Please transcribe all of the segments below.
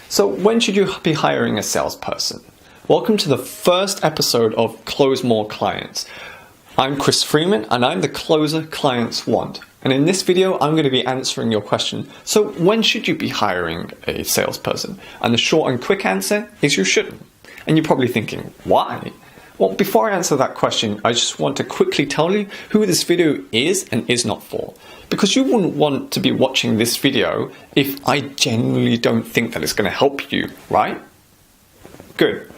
So when should you be hiring a salesperson? Welcome to the first episode of Close More Clients. I'm Chris Freeman and I'm the closer clients want. And in this video, I'm going to be answering your question. So when should you be hiring a salesperson? And the short and quick answer is you shouldn't. And you're probably thinking, why? Well, before I answer that question, I just want to quickly tell you who this video is and is not for. Because you wouldn't want to be watching this video if I genuinely don't think that it's going to help you, right? Good.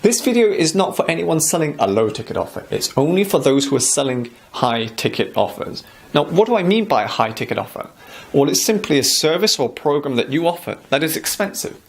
This video is not for anyone selling a low ticket offer. It's only for those who are selling high ticket offers. Now, what do I mean by a high ticket offer? Well, it's simply a service or program that you offer that is expensive.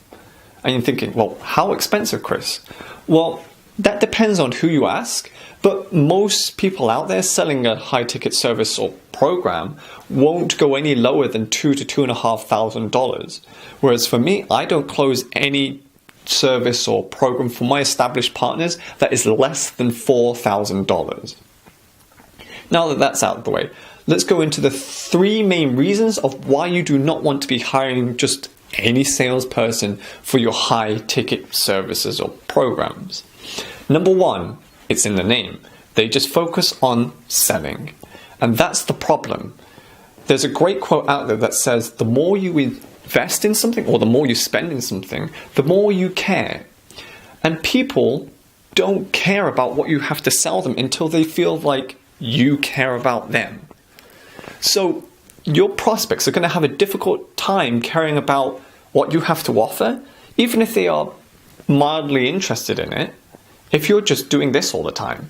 And you're thinking, well, how expensive, Chris? Well, that depends on who you ask, but most people out there selling a high ticket service or program won't go any lower than $2,000 to $2,500. Whereas for me, I don't close any service or program for my established partners that is less than $4,000. Now that that's out of the way, let's go into the three main reasons of why you do not want to be hiring just any salesperson for your high ticket services or programs. Number one, it's in the name. They just focus on selling. And that's the problem. There's a great quote out there that says, the more you invest in something or the more you spend in something, the more you care. And people don't care about what you have to sell them until they feel like you care about them. So your prospects are going to have a difficult time caring about what you have to offer, even if they are mildly interested in it, if you're just doing this all the time.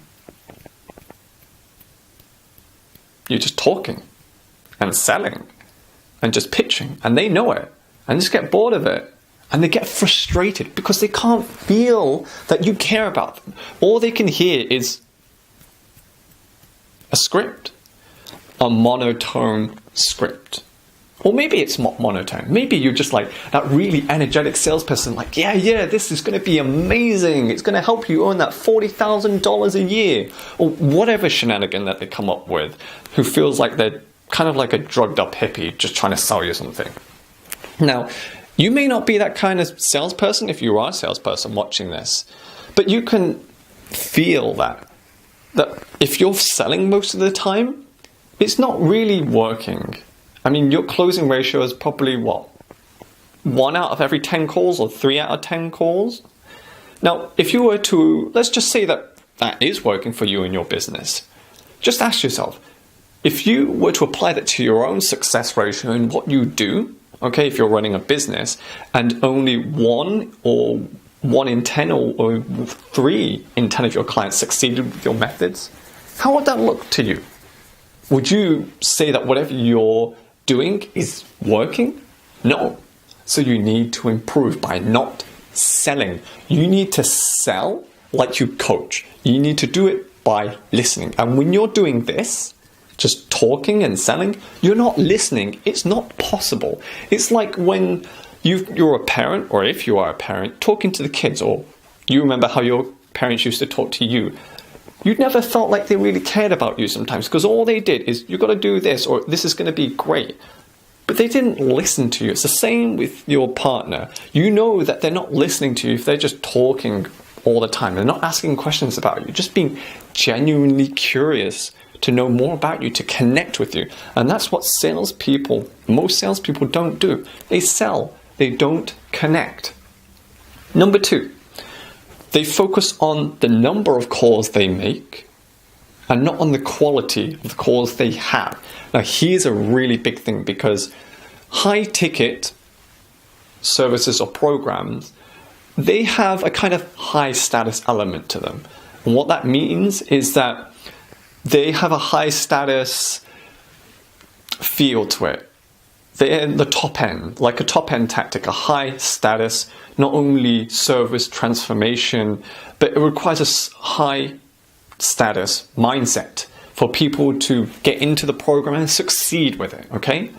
You're just talking and selling and just pitching, and they know it and just get bored of it, and they get frustrated because they can't feel that you care about them. All they can hear is a script, a monotone script. Or maybe it's not monotone. Maybe you're just like that really energetic salesperson, like, yeah, this is going to be amazing. It's going to help you earn that $40,000 a year. Or whatever shenanigan that they come up with, who feels like they're kind of like a drugged up hippie just trying to sell you something. Now, you may not be that kind of salesperson if you are a salesperson watching this, but you can feel that if you're selling most of the time, it's not really working. I mean, your closing ratio is probably what? 1 out of every 10 calls or 3 out of 10 calls? Now, if you were to, let's just say that is working for you in your business. Just ask yourself, if you were to apply that to your own success ratio in what you do, okay, if you're running a business, and only 1 in 10 or 3 in 10 of your clients succeeded with your methods, how would that look to you? Would you say that whatever you're doing is working? No. So you need to improve by not selling. You need to sell like you coach. You need to do it by listening. And when you're doing this, just talking and selling, you're not listening. It's not possible. It's like when you're a parent, or if you are a parent, talking to the kids, or you remember how your parents used to talk to you. You never felt like they really cared about you sometimes, because all they did is, you've got to do this, or this is going to be great. But they didn't listen to you. It's the same with your partner. You know that they're not listening to you if they're just talking all the time. They're not asking questions about you, just being genuinely curious to know more about you, to connect with you. And that's what most salespeople don't do. They sell, they don't connect. Number 2. They focus on the number of calls they make and not on the quality of the calls they have. Now, here's a really big thing, because high ticket services or programs, they have a kind of high status element to them. And what that means is that they have a high status feel to it. They're in the top end, like a top end tactic, a high status, not only service transformation, but it requires a high status mindset for people to get into the program and succeed with it, okay?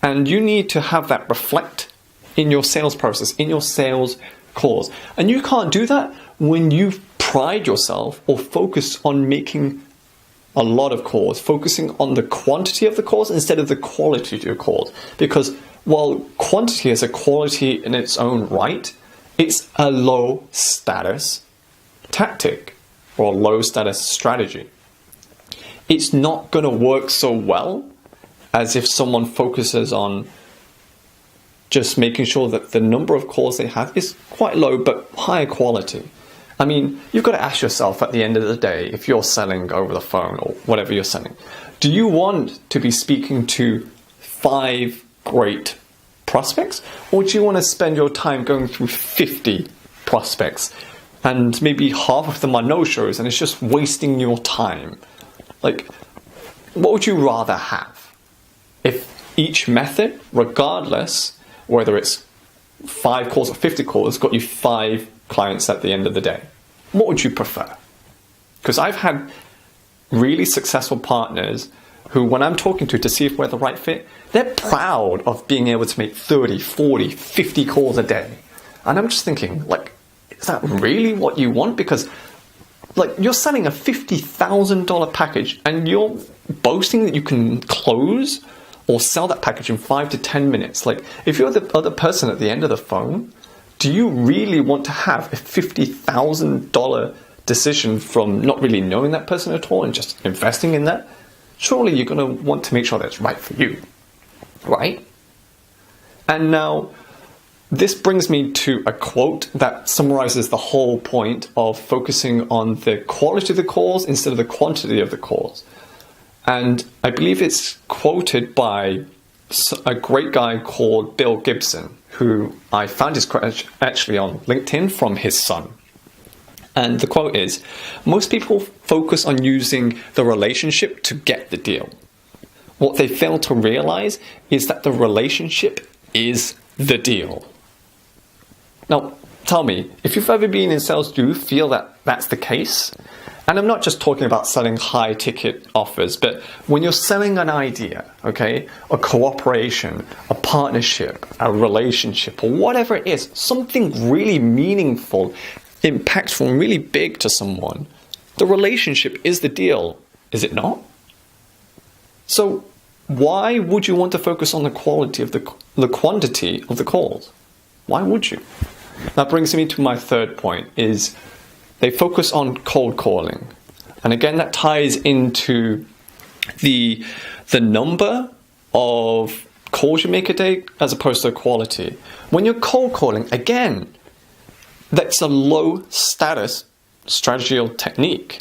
And you need to have that reflect in your sales process, in your sales calls. And you can't do that when you pride yourself or focus on making a lot of calls, focusing on the quantity of the calls instead of the quality of your calls. Because while quantity is a quality in its own right, it's a low status tactic or low status strategy. It's not going to work so well as if someone focuses on just making sure that the number of calls they have is quite low but higher quality. I mean, you've got to ask yourself at the end of the day, if you're selling over the phone or whatever you're selling, do you want to be speaking to 5 great prospects, or do you want to spend your time going through 50 prospects and maybe half of them are no-shows and it's just wasting your time? Like, what would you rather have? If each method, regardless whether it's 5 calls or 50 calls, got you 5 clients at the end of the day, what would you prefer? Because I've had really successful partners who, when I'm talking to see if we're the right fit, they're proud of being able to make 30, 40, 50 calls a day. And I'm just thinking, like, is that really what you want? Because, like, you're selling a $50,000 package and you're boasting that you can close or sell that package in 5 to 10 minutes. Like, if you're the other person at the end of the phone, do you really want to have a $50,000 decision from not really knowing that person at all and just investing in that? Surely you're going to want to make sure that's right for you, right? And now, this brings me to a quote that summarizes the whole point of focusing on the quality of the calls instead of the quantity of the calls. And I believe it's quoted by a great guy called Bill Gibson, who I found his quote actually on LinkedIn from his son. And the quote is, "Most people focus on using the relationship to get the deal. What they fail to realize is that the relationship is the deal." Now, tell me, if you've ever been in sales, do you feel that that's the case? And I'm not just talking about selling high ticket offers, but when you're selling an idea, okay, a cooperation, a partnership, a relationship, or whatever it is, something really meaningful, impactful, and really big to someone, the relationship is the deal, is it not? So why would you want to focus on the quality of the quantity of the calls? Why would you? That brings me to my third point, is they focus on cold calling. And again, that ties into the number of calls you make a day as opposed to quality. When you're cold calling, again, that's a low status strategy or technique.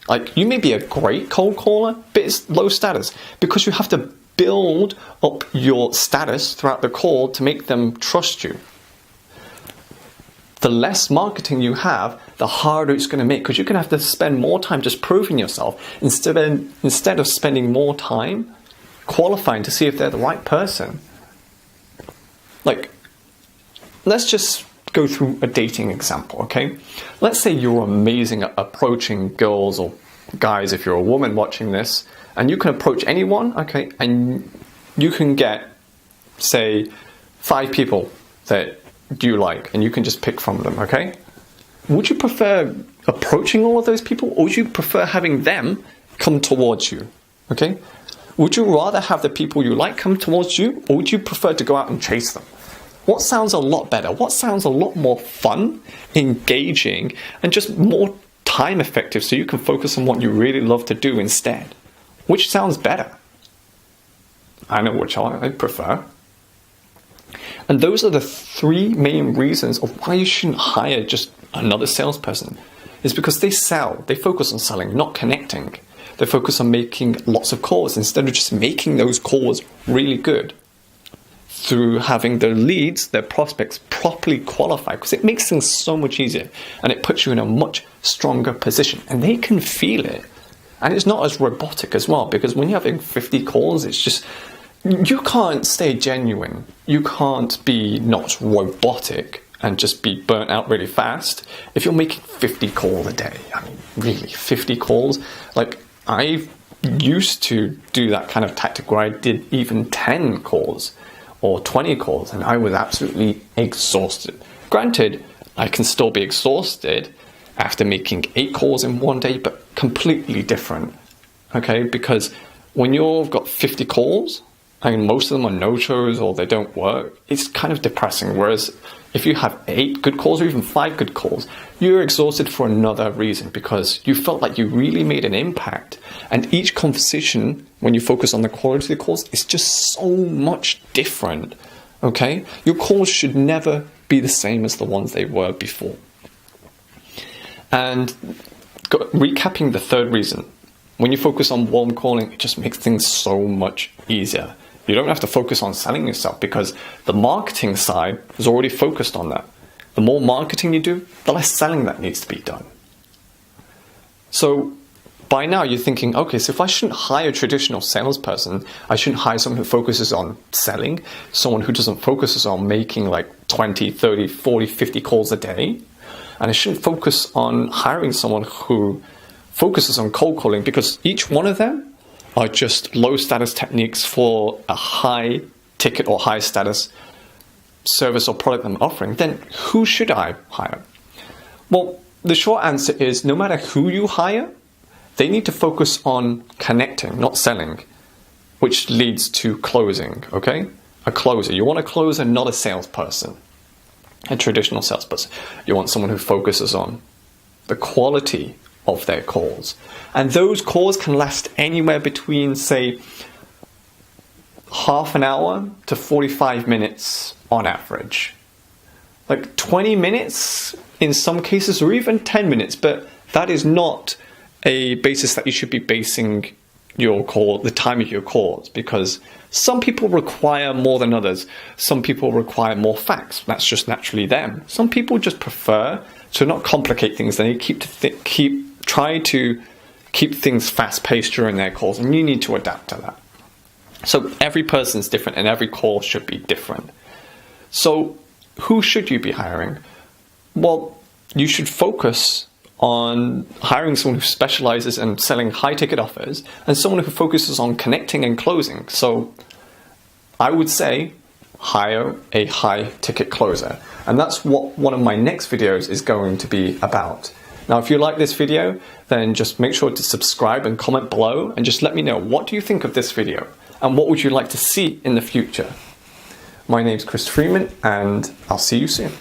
Like, you may be a great cold caller, but it's low status because you have to build up your status throughout the call to make them trust you. The less marketing you have, the harder it's going to make, because you're going to have to spend more time just proving yourself instead of spending more time qualifying to see if they're the right person. Like, let's just go through a dating example, okay? Let's say you're amazing at approaching girls or guys, if you're a woman watching this, and you can approach anyone, okay, and you can get, say, 5 people that you like, and you can just pick from them, okay? Would you prefer approaching all of those people, or would you prefer having them come towards you, okay? Would you rather have the people you like come towards you, or would you prefer to go out and chase them? What sounds a lot better? What sounds a lot more fun, engaging, and just more time effective so you can focus on what you really love to do instead? Which sounds better? I know which I prefer. And those are the 3 main reasons of why you shouldn't hire just another salesperson. It's because they sell. They focus on selling, not connecting. They focus on making lots of calls instead of just making those calls really good. Through having their leads, their prospects properly qualified, because it makes things so much easier and it puts you in a much stronger position, and they can feel it. And it's not as robotic as well, because when you're having 50 calls, it's just, you can't stay genuine. You can't be not robotic and just be burnt out really fast if you're making 50 calls a day. I mean, really, 50 calls? Like, I used to do that kind of tactic where I did even 10 calls or 20 calls, and I was absolutely exhausted. Granted, I can still be exhausted after making 8 calls in one day, but completely different, okay? Because when you've got 50 calls, I mean, most of them are no-shows or they don't work, it's kind of depressing. Whereas if you have 8 good calls or even 5 good calls, you're exhausted for another reason because you felt like you really made an impact. And each conversation, when you focus on the quality of the calls, is just so much different, okay? Your calls should never be the same as the ones they were before. And recapping the third reason, when you focus on warm calling, it just makes things so much easier. You don't have to focus on selling yourself because the marketing side is already focused on that. The more marketing you do, the less selling that needs to be done. So by now you're thinking, okay, so if I shouldn't hire a traditional salesperson, I shouldn't hire someone who focuses on selling, someone who doesn't focus on making like 20, 30, 40, 50 calls a day. And I shouldn't focus on hiring someone who focuses on cold calling because each one of them are just low status techniques for a high ticket or high status service or product I'm offering. Then who should I hire? Well, the short answer is no matter who you hire, they need to focus on connecting, not selling, which leads to closing, okay? A closer. You want a closer, not a salesperson, a traditional salesperson. You want someone who focuses on the quality of their calls. And those calls can last anywhere between, say, half an hour to 45 minutes on average. Like 20 minutes in some cases, or even 10 minutes, but that is not a basis that you should be basing your call, the time of your calls, because some people require more than others. Some people require more facts. That's just naturally them. Some people just prefer to not complicate things. They try to keep things fast-paced during their calls, and you need to adapt to that. So every person's different, and every call should be different. So who should you be hiring? Well, you should focus on hiring someone who specializes in selling high-ticket offers and someone who focuses on connecting and closing. So I would say hire a high-ticket closer. And that's what one of my next videos is going to be about. Now, if you like this video, then just make sure to subscribe and comment below and just let me know, what do you think of this video? And what would you like to see in the future? My name's Chris Freeman, and I'll see you soon.